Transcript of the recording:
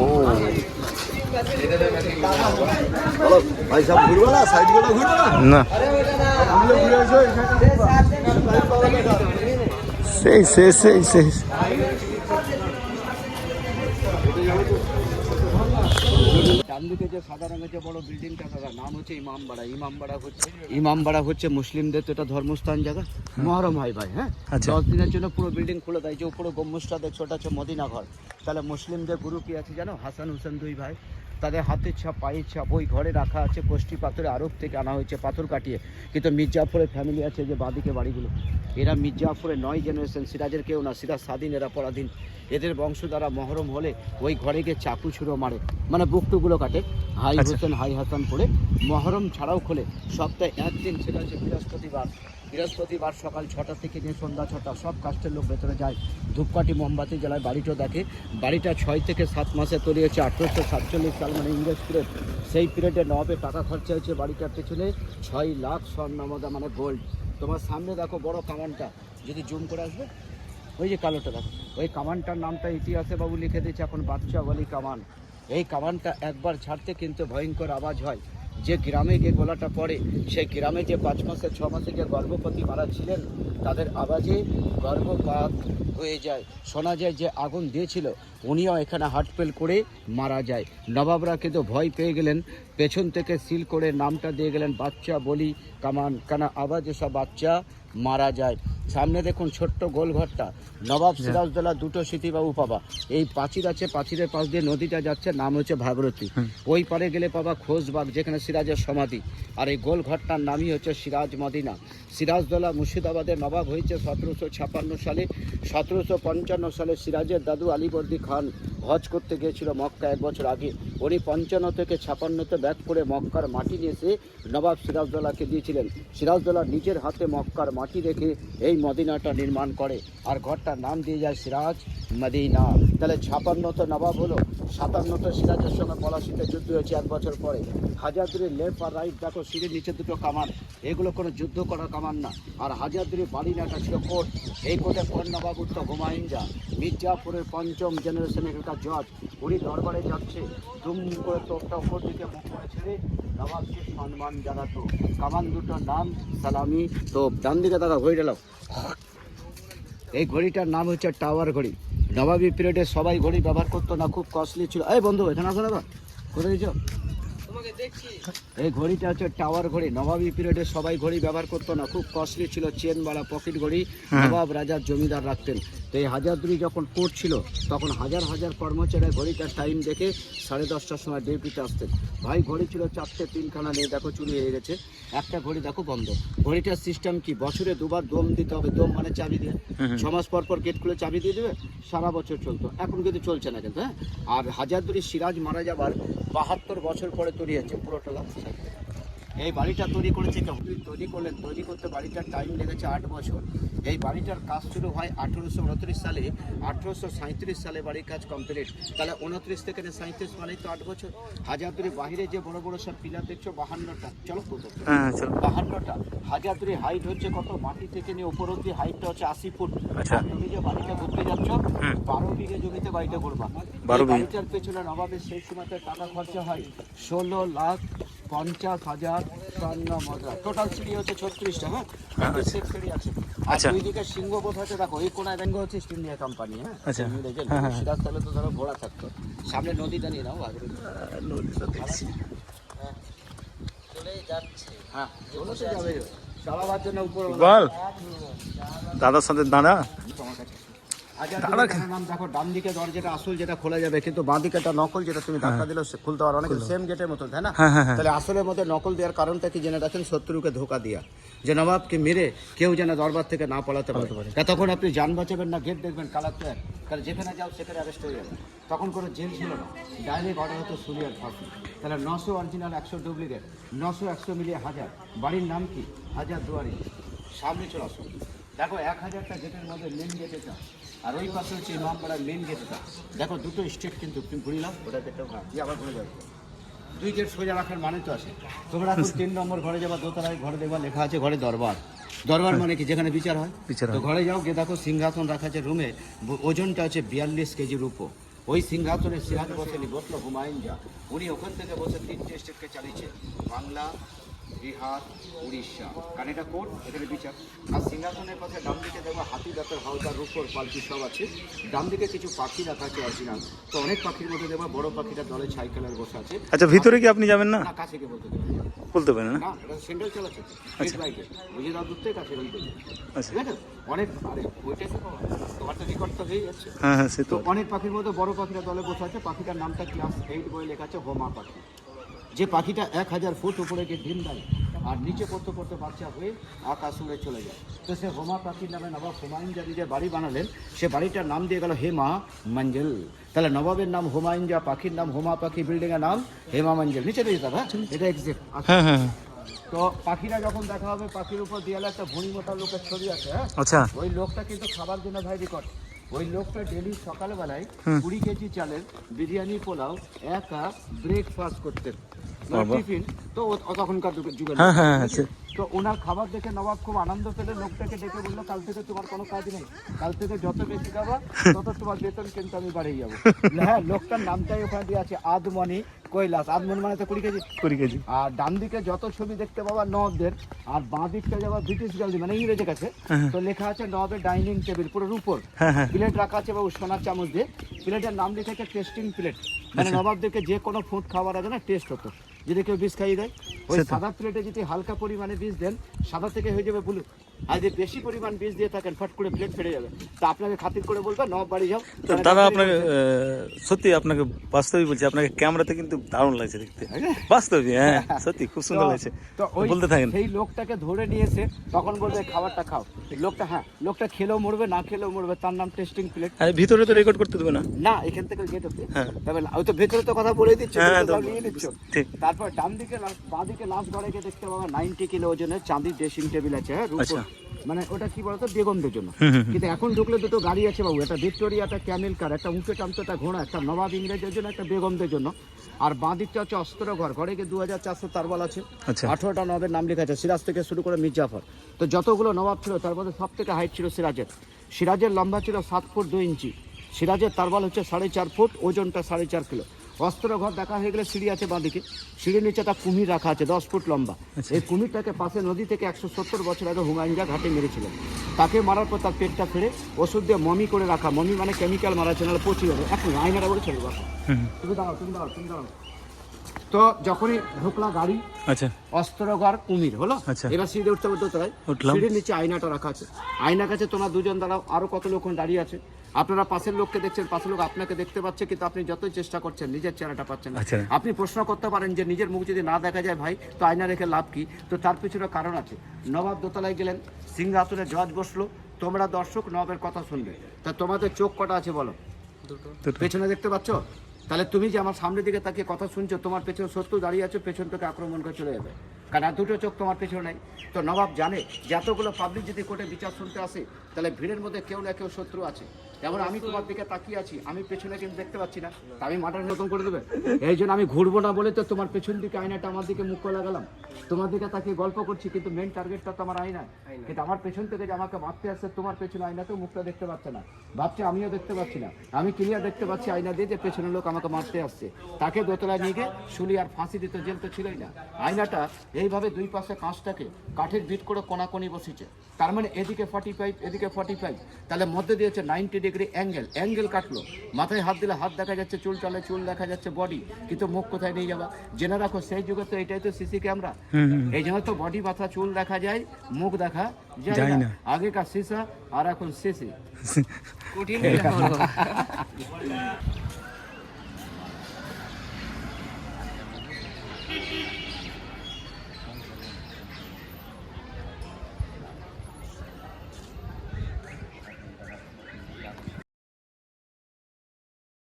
ও ভাই সব ঘুরবো না, সাইড গুলো ঘুরবো না, সেই সেই সেই সেই ডানদিকে যে সাদা রঙের যে বড় বিল্ডিংটা দাদা, নাম হচ্ছে ইমামবাড়া। ইমামবাড়া হচ্ছে মুসলিমদের তো এটা ধর্মস্থান জায়গা, মহরম হয় ভাই। হ্যাঁ, 10 দিনের জন্য পুরো বিল্ডিং খুলে দেয়। যে উপরে গম্বুজটা দেখছো ওটা হচ্ছে মদিনা ঘর। তাহলে মুসলিমদের গুরু কি আছে জানো? হাসান হুসেন, দুই ভাই। তাদের হাতের ছাপ, পায়ের ছাপ ওই ঘরে রাখা আছে। কোষ্টি পাথরে আরব থেকে আনা হয়েছে পাথর কাটিয়ে। কিন্তু মির্জাফরের ফ্যামিলি আছে যে বাদিকে বাড়িগুলো, এরা মির্জাফরের 9 জেনারেশন, সিরাজের কেউ না। সিরাজ স্বাধীন, এরা পরাধীন। এদের বংশ দ্বারা মহরম হলে ওই ঘরে গিয়ে চাকু ছুঁড়ো মারে, মানে বুকটুগুলো কাটে। হাই হোসেন হাই হাসান পড়ে মহরম ছাড়াও খোলে সপ্তাহে একদিন, সেটা হচ্ছে বৃহস্পতিবার। বৃহস্পতিবার সকাল 6টা থেকে নিয়ে সন্ধ্যা 6টা সব কাস্টের লোক ভেতরে যায়, ধূপকাঠি মোমবাতি জ্বালায়, বাড়িটা দেখে। বাড়িটা 6 থেকে 7 মাসে তৈরি হয়েছে 1847 সাল, মানে ইংরেজ পিরিয়ড। সেই পিরিয়ডে নবাবে টাকা খরচা হয়েছে বাড়িটার পেছনে 6 লাখ স্বর্ণমুদ্রা, মানে গোল্ড। তোমার সামনে দেখো বড় কামানটা, যদি জুম করে আসবে, ওই যে কালোটা দেখো, ওই কামানটার নামটা ইতিহাসে বাবু লিখে দিয়েছে এখন বাদশাহ ওয়ালি কামান। এই কামানটা একবার ছাড়তে কিন্তু ভয়ঙ্কর আওয়াজ হয়। যে গ্রামে গিয়ে গোলাটা পড়ে, সেই গ্রামে যে 5 মাসে 6 মাসে যে গর্ভবতী মারা ছিলেন, তাদের আওয়াজে গর্ভপাত হয়ে যায়। শোনা যায় যে আগুন দিয়েছিল উনিও এখানে হার্টফেল করে মারা যায়। নবাবরা কিন্তু ভয় পেয়ে গেলেন, পেছন থেকে সিল করে নামটা দিয়ে গেলেন বাচ্চা বলি কামান, কেন আওয়াজে সব বাচ্চা মারা যায়। সামনে দেখুন ছোট্ট গোলঘরটা, নবাব সিরাজদৌল্লা দুটো স্মৃতিবাবু পাবা। এই প্রাচীর আছে, প্রাচীরের পাশ দিয়ে নদীটা যাচ্ছে, নাম হচ্ছে ভাগীরথী। ওই পারে গেলে পাবা খোশবাগ, যেখানে সিরাজের সমাধি। আর এই গোলঘরটার নামই হচ্ছে সিরাজ মদিনা। সিরাজদৌল্লা মুর্শিদাবাদের নবাব হয়েছে 1756 সালে। 1755 সালে সিরাজের দাদু আলীবর্দী খান হজ করতে গিয়েছিল মক্কা 1 বছর আগে। উনি 55 থেকে 56তে ব্যাক করে মক্কার মাটি নিয়ে এসে নবাব সিরাজদৌল্লাকে দিয়েছিলেন। সিরাজদৌল্লা নিজের হাতে মক্কার মাটি রেখে এই মদিনাটা নির্মাণ করে, আর ঘরটার নাম দিয়ে যায় সিরাজ মদিনা। তাহলে 56তে নবাব হলো, 57তে সিরাজের সঙ্গে পলাশিতে যুদ্ধ হয়েছে 1 বছর পরে। হাজারদুয়ারির লেফট আর রাইট দেখো, সিঁড়ির নিচে দুটো কামান, এগুলো কোনো যুদ্ধ করার কামান না। আর হাজারদুয়ারির বাড়িনাটা ছিল কোর্ট। এই কোর্টে কোন নবাব উঠত? হুমায়ুন শাহ, মির্জাপুরের 5ম জেনারেশনের একটা জজ। উনি দরবারে যাচ্ছে, দুম করে তোপটা উপর দিকে মুখ করে ছেড়ে নবাবকে সম্মান জানাতো। কামান দুটোর নাম সালামি তোপ। ডান দিকে দাদা ঘড়ি ডালাও, এই ঘড়িটার নাম হচ্ছে টাওয়ার ঘড়ি। নবাবী পিরিয়ডে সবাই ঘড়ি ব্যবহার করতো না, খুব কস্টলি ছিল। এই বন্ধু এখানে আসো দাদা, কোথায় দিয়েছ? এই ঘড়িটা হচ্ছে টাওয়ার ঘড়ি। নবাবী পিরিয়ডে সবাই ঘড়ি ব্যবহার করতো না, খুব কস্টলি ছিল, চেনওয়ালা পকেট ঘড়ি নবাব রাজার জমিদার রাখতেন। তো এই হাজারদুয়ারি যখন কোর্ট ছিল, তখন হাজার হাজার কর্মচারী ঘড়িটার টাইম দেখে 10:30টার সময় ডিউটিতে আসতেন। ভাই ঘড়ি ছিল 4টে, 3খানা নেই, দেখো চুরি হয়ে গেছে। একটা ঘড়ি দেখো বন্ধ। ঘড়িটার সিস্টেম কি? বছরে 2বার দম দিতে হবে। দম মানে চাবি দিয়ে, 6 মাস পর পর গেট খুলে চাবি দিয়ে দেবে, সারা বছর চলতো। এখন কিন্তু চলছে না কিন্তু। হ্যাঁ, আর হাজারদুয়ারি সিরাজ মারা যাবার 72 বছর পরে তৈরি হয়েছে পুরোটা। এই বাড়িটা তৈরি করেছে কেউ? তৈরি করলেন, তৈরি করতে বাড়িটার টাইম লেগেছে 8 বছর। এই বাড়িটার কাজ শুরু হয় 1829 সালে। 1837 সালে বাড়ির কাজ কমপ্লিট। তাহলে 29 থেকে 37 মানে তো 8 বছর। হাজারদুয়ারি বাহিরে যে বড় বড় সব পিলার দেখছো 52টা, চলো 52টা। হাজারদুয়ারি হাইট হচ্ছে কত? মাটি থেকে নিয়ে উপর অব্দি হাইটটা হচ্ছে 80 ফুট। তুমি যে বাড়িটা ঘুরতে যাচ্ছ, 12 বিঘে জমিতে বাড়িটা ঘুরবা। বাড়িটার পেছনে নবাবের সেই সময়তে টাকা খরচা হয় 16,50,000 স্বর্ণ মুদ্রা। টোটাল সিঁড়ি হচ্ছে 36টা। হ্যাঁ, সিঁড়ি আছে। আর দুই দিকে সিংহ বোধ হচ্ছে, দেখো এই কোনায় ব্যাঙ্গ হচ্ছে ইস্ট ইন্ডিয়া কোম্পানি। হ্যাঁ, সিরাজ তাহলে তো ধরো ঘোড়া থাকতো। সামনে নদীটা নিয়ে নাও, আগে নদীটা দেখছি। চলে যাচ্ছে, হ্যাঁ চলে তো যাবে। চালাবার জন্য উপর বল দাদার সাথে দাঁড়া। নাম দেখো, ডান দিকে দরজাটা আসল, যেটা খোলা যাবে, কিন্তু বাঁ দিকেটা নকল, যেটা তুমি ধাক্কা দিলে খুলতে পারো। অনেক সেম গেটের মতো, তাই না? তাহলে আসলের মধ্যে নকল দেওয়ার কারণটা কি জেনে রাখেন? শত্রুকে ধোকা দিয়া, যে নবাবকে মেরে কেউ যেন দরবার থেকে না পালাতে পারে। তখন আপনি যান বাঁচাবেন না, গেট দেখবেন কালার, তাহলে যেখানে যাও সেখানে অ্যারেস্ট হয়ে যাবে। তখন কোনো জেল ছিল না, ডাইরেক্ট অর্ডার হতো সুরিয়ার ফাঁসি। তাহলে 900 অরিজিনাল, 100 ডুপ্লিকেট, 900 100 মিলিয়ে 1000। বাড়ির নাম কি? হাজারদুয়ারি। সামনে চলে আসুন, দেখো 1000টা গেটের মধ্যে মেন গেট এটা, আর ওই পাশে হচ্ছে ইমামবাড়ার মেন গেট এটা। দেখো দুটো স্টেট কিন্তু, তুমি ঘুরিলাম ওটা গেটটা আবার ঘুরে যাবে। 2 গেট সোজা রাখার মানে তো আছে। তোমরা এখন 3 নম্বর ঘরে যাবা, দোতলায় ঘরে দেখবা লেখা আছে ঘরে দরবার। দরবার মানে কি যেখানে বিচার হয়। বিচার তো হয়। ঘরে যাও গিয়ে দেখো সিংহাসন রাখা আছে রুমে, ওজনটা হচ্ছে 42 কেজির উপর। ওই সিংহাসনে সিরাজ বসেনি, বসলো হুমায়ুন যা। উনি ওখান থেকে বসে 3টে স্টেটকে চালিয়েছে, বাংলা, বিহার, উড়িষ্যা। কারণ এটা কোর্ট, এখানে বিচার। আর সিংহাসনের পাশে ডান দিকে দেখো হাতি দাঁতের হাওদা, রূপর, পালকি সব আছে। ডান দিকে কিছু পাখি রাখা আছে অরিজিনাল। তো অনেক পাখির মধ্যে দেখো বড় পাখিটা দলে সাইকেলের বসে আছে। আচ্ছা, ভিতরে কি আপনি যাবেন না? না, কাছে গিয়ে বলতে দেবে বলতে পারেন না? না, এটা সেন্ট্রাল চালাচ্ছে আচ্ছা। বাইকে বুঝে দাও, দূর থেকে কাছে বলতে আচ্ছা। ঠিক আছে। অনেক, আরে ওইটাই তো তোমার তো রেকর্ড তো হয়ে যাচ্ছে। হ্যাঁ হ্যাঁ, সে তো তো। অনেক পাখির মধ্যে বড় পাখিটা দলে বসে আছে। পাখিটার নামটা ক্লাস 8 বই লেখা আছে, হোমা পাখি। যে পাখিটা 1000 ফুট উপরে গিয়ে ডিম দেয় আর নিচে পড়তে পড়তে বাচ্চা হয়ে আকাশ উড়ে চলে যায়। তো সে হোমা পাখির নামে নবাব হুমায়ুন জানি যে বাড়ি বানালেন, সে বাড়িটার নাম দিয়ে গেল হেমা মঞ্জল। তাহলে নবাবের নাম হুমায়ুন যা, পাখির নাম হোমা পাখি, বিল্ডিং এর নাম হেমা মঞ্জল। নিচে দিয়ে যাবে, এটা এক্সাক্ট। হ্যাঁ হ্যাঁ। তো পাখিরা যখন দেখা হবে, পাখির উপর দেয়ালে একটা ভুঁড়ি মোটা লোকের ছবি আছে, হ্যাঁ। আচ্ছা। ওই লোকটা কিন্তু খাবার জন্য ভাই রেকর্ড। ওই লোকটা ডেলি সকালবেলায় 20 কেজি চালের বিরিয়ানি পোলাও একা ব্রেকফাস্ট করতেন, টিফিন। তো তখনকার যুগের। হ্যাঁ হ্যাঁ হ্যাঁ। তো ওনার খাবার দেখে নবাব খুব আনন্দ পেলে লোকটাকে ডেকে বললো, কাল থেকে তোমার কোনো কাজ নেই, কাল থেকে যত বেশি খাবা তত তোমার বেতন কিন্তু আমি বাড়িয়ে যাবো। হ্যাঁ, লোকটার নামটাই ওখানে দিয়ে আছে, আদমনি কৈলাস। আদমনি মানে তো 20 কেজি। 20 কেজি। আর ডান দিকে যত ছবি দেখতে পাবা নবাবদের, আর বাঁ দিকটা যাবা ব্রিটিশ গ্যালারি মানে ইংরেজের কাছে। তো লেখা আছে নবাবের ডাইনিং টেবিল, পুরো রূপোর। প্লেট রাখা আছে বাবু সোনার চামচ দিয়ে। প্লেটের নাম লিখে আছে টেস্টিং প্লেট, মানে নবাবদেরকে যে কোনো ফুড খাবার আগে না টেস্ট হতো। যদি কেউ বিষ খাইয়ে দেয়, ওই সাদা প্লেটে যদি হালকা পরিমাণে বিষ দেন, সাদা থেকে হয়ে যাবে ব্লু। আর যদি বেশি পরিমাণ বিষ দিয়ে থাকেন, ফট করে প্লেট ফেটে যাবে। তো আপনাকে খাতির করে বলবে নবাব বাড়ি যাও। দাদা আপনাকে সত্যি, আপনাকে বাস্তবিক বলছি, আপনাকে ক্যামেরাতে কিন্তু দারুণ লাগছে দেখতে, বাস্তবিক। হ্যাঁ সত্যি খুব সুন্দর লাগছে। তো ওই বলতে থাকেন। সেই লোকটাকে ধরে নিয়েছে, তখন বলবে খাবারটা খাও। লোকটা, হ্যাঁ, লোকটা খেলেও মরবে, না খেলেও মরবে, তার নাম টেস্টিং প্লেট। ভিতরে তো রেকর্ড করতে দেবে না? না, এখান থেকে গেট হতে। হ্যাঁ। তবে ওই তো ভেতরে তো কথা বলে দিচ্ছি, হ্যাঁ, নিয়ে নিচ্ছ। ঠিক। তারপর ডান দিকে বাঁ দিকে লাস্ট ঘরে গিয়ে দেখতে পাবো 90 কিলো ওজনের চাঁদির ড্রেসিং টেবিল আছে, হ্যাঁ, রূপোর। আচ্ছা। মানে ওটা কি বলতো, বেগমদের জন্য। কিন্তু এখন ঢুকলে দুটো গাড়ি আছে বাবু, একটা ভিক্টোরিয়া, একটা ক্যামেল কার, একটা উঁচে টামতো, একটা ঘোড়া, একটা নবাব ইংরেজের জন্য, একটা বেগমদের জন্য। আর বাঁ দিকটা হচ্ছে অস্ত্র ঘর, ঘরে গিয়ে 2400 তারবাল আছে। আচ্ছা। 18টা নবাবের নাম লেখা আছে, সিরাজ থেকে শুরু করে মির্জাফর। তো যতগুলো নবাব ছিল তার মধ্যে সব থেকে হাইট ছিল সিরাজের। সিরাজের লম্বা ছিল 7 ফুট 2 ইঞ্চি। সিরাজের তারবাল হচ্ছে 4.5 ফুট, ওজনটা 4.5 কিলো। অস্ত্র ঘর দেখা হয়ে গেলে সিঁড়ি আছে বাঁদিকে, সিঁড়ির নিচে একটা কুমির রাখা আছে 10 ফুট লম্বা। এই কুমিরটাকে পাশে নদী থেকে 170 বছর আগে হুমায়ুন যা ঘাটে মেরেছিলেন। তাকে মারার পর তার পেটটা ফেড়ে ওষুধ দিয়ে মমি করে রাখা, মমি মানে কেমিক্যাল মারা আছে, নাহলে পচি যাবে। এখন আয়নাটা বলে চলবে। তুমি দাঁড়াও, তুমি দাঁড়াও, তুমি দাঁড়াও। তো যখনই ঢুকলা গাড়ি, আচ্ছা, অস্ত্রঘর কুমির হলো। আচ্ছা। এবার সিঁড়ি উঠতে হবে দোতলায়, সিঁড়ির নিচে আয়নাটা রাখা আছে। আয়না কাছে তোমরা দুজন দাঁড়াও, আরো কত লোক দাঁড়িয়ে আছে। আপনারা পাশের লোককে দেখছেন, পাশের লোক আপনাকে দেখতে পাচ্ছে, কিন্তু আপনি যতই চেষ্টা করছেন নিজের চেহারাটা পাচ্ছেন না। আচ্ছা। আপনি প্রশ্ন করতে পারেন যে নিজের মুখ যদি না দেখা যায় ভাই, তো আয়না রেখে লাভ কি? তো তার পিছনে কারণ আছে। নবাব দোতলায় গেলেন, সিংহাসনে জজ বসলো, তোমরা দর্শক নবাবের কথা শুনবে। তা তোমাদের চোখ কটা আছে বলো? পেছনে দেখতে পাচ্ছ? তাহলে তুমি যে আমার সামনের দিকে তাকিয়ে কথা শুনছো, তোমার পেছনে শত্রু দাঁড়িয়ে আছে, পেছন থেকে আক্রমণ করে চলে যাবে। কারণ আর দুটো চোখ তোমার পেছনে নাই। তো নবাব জানে যে এতগুলো পাবলিক যদি কোর্টে বিচার শুনতে আসে, তাহলে ভিড়ের মধ্যে কেউ না কেউ শত্রু আছে। যেমন আমি তোমার দিকে তাকিয়ে আছি, আমি পেছনে কিন্তু দেখতে পাচ্ছি না, তা আমি মাটার মতন করে দেবে। এই জন্য আমি ঘুরবো না বলে তো তোমার পেছন দিকে আয়নাটা আমার দিকে মুখ করে লাগালাম। তোমার দিকে তাকিয়ে গল্প করছি, কিন্তু মেন টার্গেটটা তো আমার আয়না। কিন্তু আমার পেছন থেকে যে আমাকে মারতে আসছে, তোমার পেছনে আয়নাতেও মুখটা দেখতে পাচ্ছে না, ভাবছে আমিও দেখতে পাচ্ছি না। আমি ক্লিয়ার দেখতে পাচ্ছি আয়না দিয়ে যে পেছনের লোক আমাকে মারতে আসছে। তাকে দোতলায় নিয়ে গিয়ে শুলি আর ফাঁসি দিতে, জেল তো ছিলই না। আয়নাটা এইভাবে দুই পাশে কাঁচটাকে কাঠের বিট করে কোনাকোনি বসেছে। তার মানে এদিকে 45, এদিকে 45, তাহলে মধ্যে দিয়েছে 90 ডিগ্রি অ্যাঙ্গেল কাটলো। মাথায় হাত দিলে হাত দেখা যাচ্ছে, চুল চলে চুল দেখা যাচ্ছে, বডি, কিন্তু মুখ কোথায় নিয়ে যাবা? জেনে রাখো সেই যুগে তো এটাই তো সিসি ক্যামেরা। এই জন্য তো বডি, মাথা, চুল দেখা যায়, মুখ দেখা যায় না। আগেকার সিসা আর এখন সিসি। কঠিন।